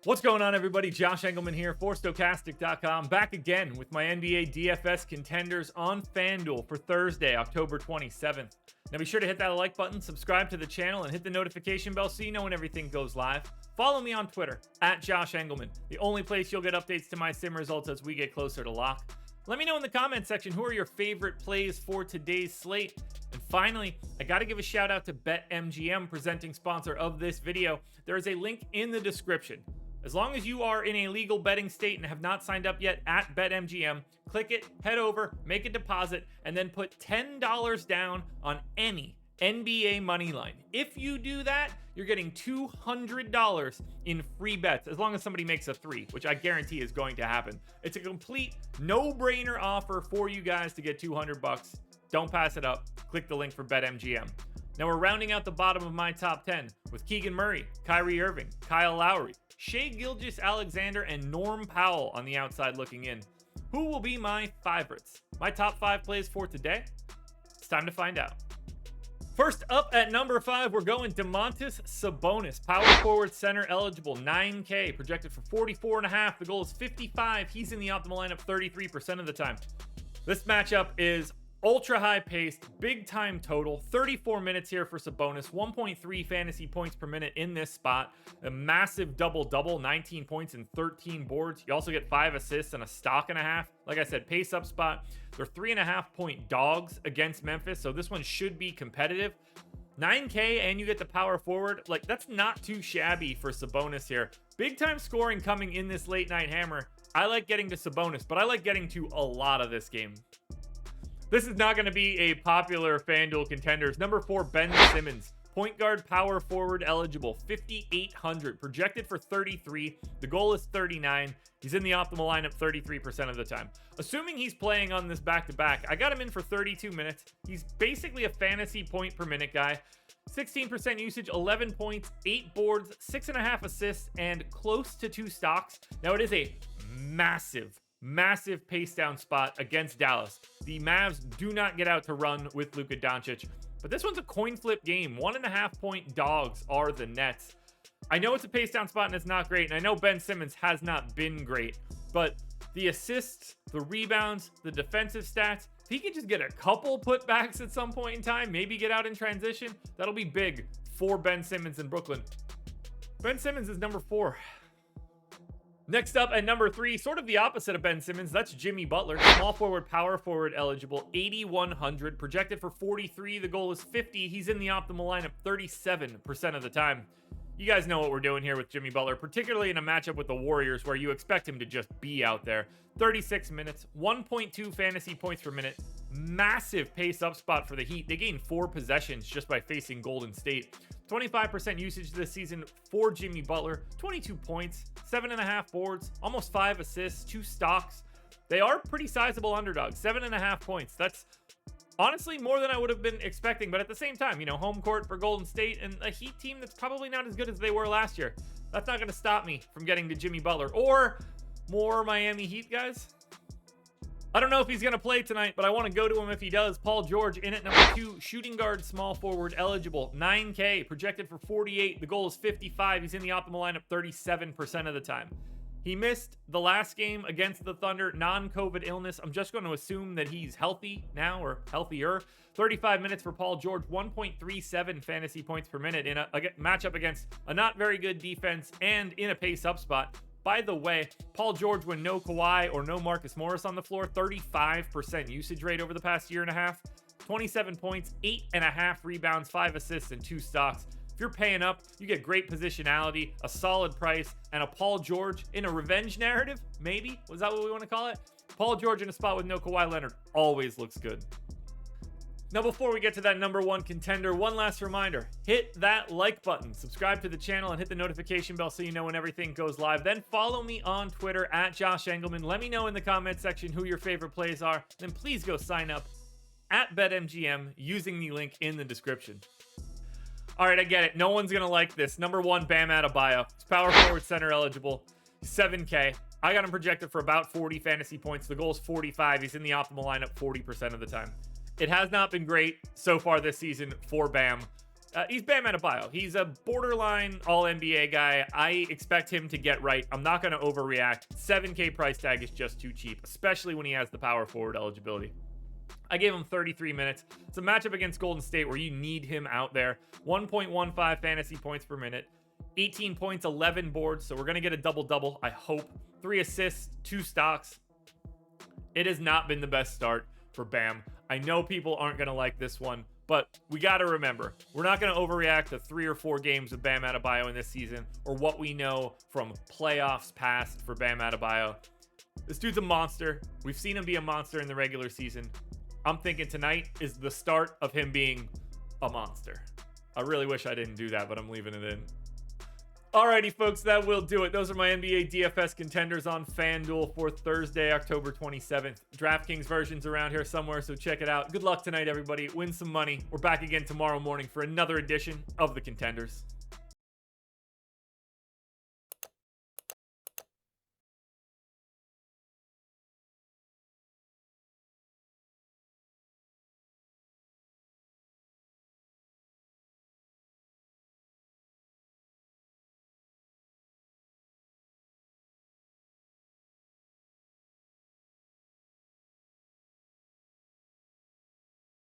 What's going on, everybody? Josh Engleman here for Stokastic.com, back again with my NBA DFS contenders on FanDuel for Thursday, October 27th. Now be sure to hit that like button, subscribe to the channel, and hit the notification bell so you know when everything goes live. Follow me on Twitter, @Josh Engleman, the only place you'll get updates to my sim results as we get closer to lock. Let me know in the comment section who are your favorite plays for today's slate. And finally, I got to give a shout out to BetMGM, presenting sponsor of this video. There is a link in the description. As long as you are in a legal betting state and have not signed up yet at BetMGM, click it, head over, make a deposit, and then put $10 down on any NBA money line. If you do that, you're getting $200 in free bets, as long as somebody makes a 3, which I guarantee is going to happen. It's a complete no-brainer offer for you guys to get $200. Don't pass it up. Click the link for BetMGM. Now we're rounding out the bottom of my top 10 with Keegan Murray, Kyrie Irving, Kyle Lowry, Shai Gilgeous-Alexander, and Norm Powell on the outside looking in. Who will be my favorites? My top 5 plays for today? It's time to find out. First up at number 5, we're going to Montes Sabonis, power forward center eligible, 9K, projected for 44.5. The goal is 55. He's in the optimal lineup 33% of the time. This matchup is ultra high paced, big time total, 34 minutes here for Sabonis, 1.3 fantasy points per minute in this spot, a massive double-double, 19 points and 13 boards. You also get 5 assists and a stock and a half. Like I said, pace up spot. They're 3.5 point dogs against Memphis, so this one should be competitive. 9K and you get the power forward. Like, that's not too shabby for Sabonis here. Big time scoring coming in this late night hammer. I like getting to Sabonis, but I like getting to a lot of this game. This is not going to be a popular FanDuel contenders. Number 4, Ben Simmons. Point guard, power forward eligible, 5,800. Projected for 33. The goal is 39. He's in the optimal lineup 33% of the time. Assuming he's playing on this back-to-back, I got him in for 32 minutes. He's basically a fantasy point per minute guy. 16% usage, 11 points, 8 boards, 6.5 assists, and close to 2 stocks. Now, it is a massive pace down spot against Dallas. The Mavs do not get out to run with Luka Doncic, but this one's a coin flip game. 1.5 point dogs are the Nets. I know it's a pace down spot and it's not great, and I know Ben Simmons has not been great, but the assists, the rebounds, the defensive stats, if he could just get a couple putbacks at some point in time, maybe get out in transition, that'll be big for Ben Simmons in Brooklyn. Ben Simmons is number 4. Next up at number 3, sort of the opposite of Ben Simmons, that's Jimmy Butler. Small forward, power forward eligible, 8,100. Projected for 43. The goal is 50. He's in the optimal lineup 37% of the time. You guys know what we're doing here with Jimmy Butler, particularly in a matchup with the Warriors where you expect him to just be out there. 36 minutes, 1.2 fantasy points per minute. Massive pace up spot for the Heat. They gained 4 possessions just by facing Golden State. 25% usage this season for Jimmy Butler. 22 points, 7.5 boards, almost 5 assists, 2 stocks. They are pretty sizable underdogs. 7.5 points. That's honestly more than I would have been expecting. But at the same time, home court for Golden State and a Heat team that's probably not as good as they were last year. That's not going to stop me from getting to Jimmy Butler or more Miami Heat guys. I don't know if he's going to play tonight, but I want to go to him if he does. Paul George in at number 2, shooting guard, small forward eligible, 9K, projected for 48. The goal is 55. He's in the optimal lineup 37% of the time. He missed the last game against the Thunder, non-COVID illness. I'm just going to assume that he's healthy now or healthier. 35 minutes for Paul George, 1.37 fantasy points per minute in a matchup against a not very good defense and in a pace up spot. By the way, Paul George, when no Kawhi or no Marcus Morris on the floor, 35% usage rate over the past year and a half, 27 points, 8.5 rebounds, 5 assists, and 2 stocks. If you're paying up, you get great positionality, a solid price, and a Paul George in a revenge narrative, maybe? Was that what we want to call it? Paul George in a spot with no Kawhi Leonard always looks good. Now, before we get to that number 1 contender, one last reminder. Hit that like button, subscribe to the channel, and hit the notification bell so you know when everything goes live. Then follow me on Twitter @Josh Engleman. Let me know in the comment section who your favorite plays are. Then please go sign up at BetMGM using the link in the description. All right, I get it. No one's going to like this. Number 1, Bam Adebayo. He's power forward center eligible, 7K. I got him projected for about 40 fantasy points. The goal is 45. He's in the optimal lineup 40% of the time. It has not been great so far this season for Bam. He's Bam Adebayo. He's a borderline all-NBA guy. I expect him to get right. I'm not going to overreact. 7K price tag is just too cheap, especially when he has the power forward eligibility. I gave him 33 minutes. It's a matchup against Golden State where you need him out there. 1.15 fantasy points per minute. 18 points, 11 boards. So we're going to get a double-double, I hope. 3 assists, 2 stocks. It has not been the best start for Bam. I know people aren't going to like this one, but we got to remember, we're not going to overreact to 3 or 4 games of Bam Adebayo in this season or what we know from playoffs past for Bam Adebayo. This dude's a monster. We've seen him be a monster in the regular season. I'm thinking tonight is the start of him being a monster. I really wish I didn't do that, but I'm leaving it in. Alrighty, folks, that will do it. Those are my NBA DFS contenders on FanDuel for Thursday, October 27th. DraftKings version's around here somewhere, so check it out. Good luck tonight, everybody. Win some money. We're back again tomorrow morning for another edition of the Contenders.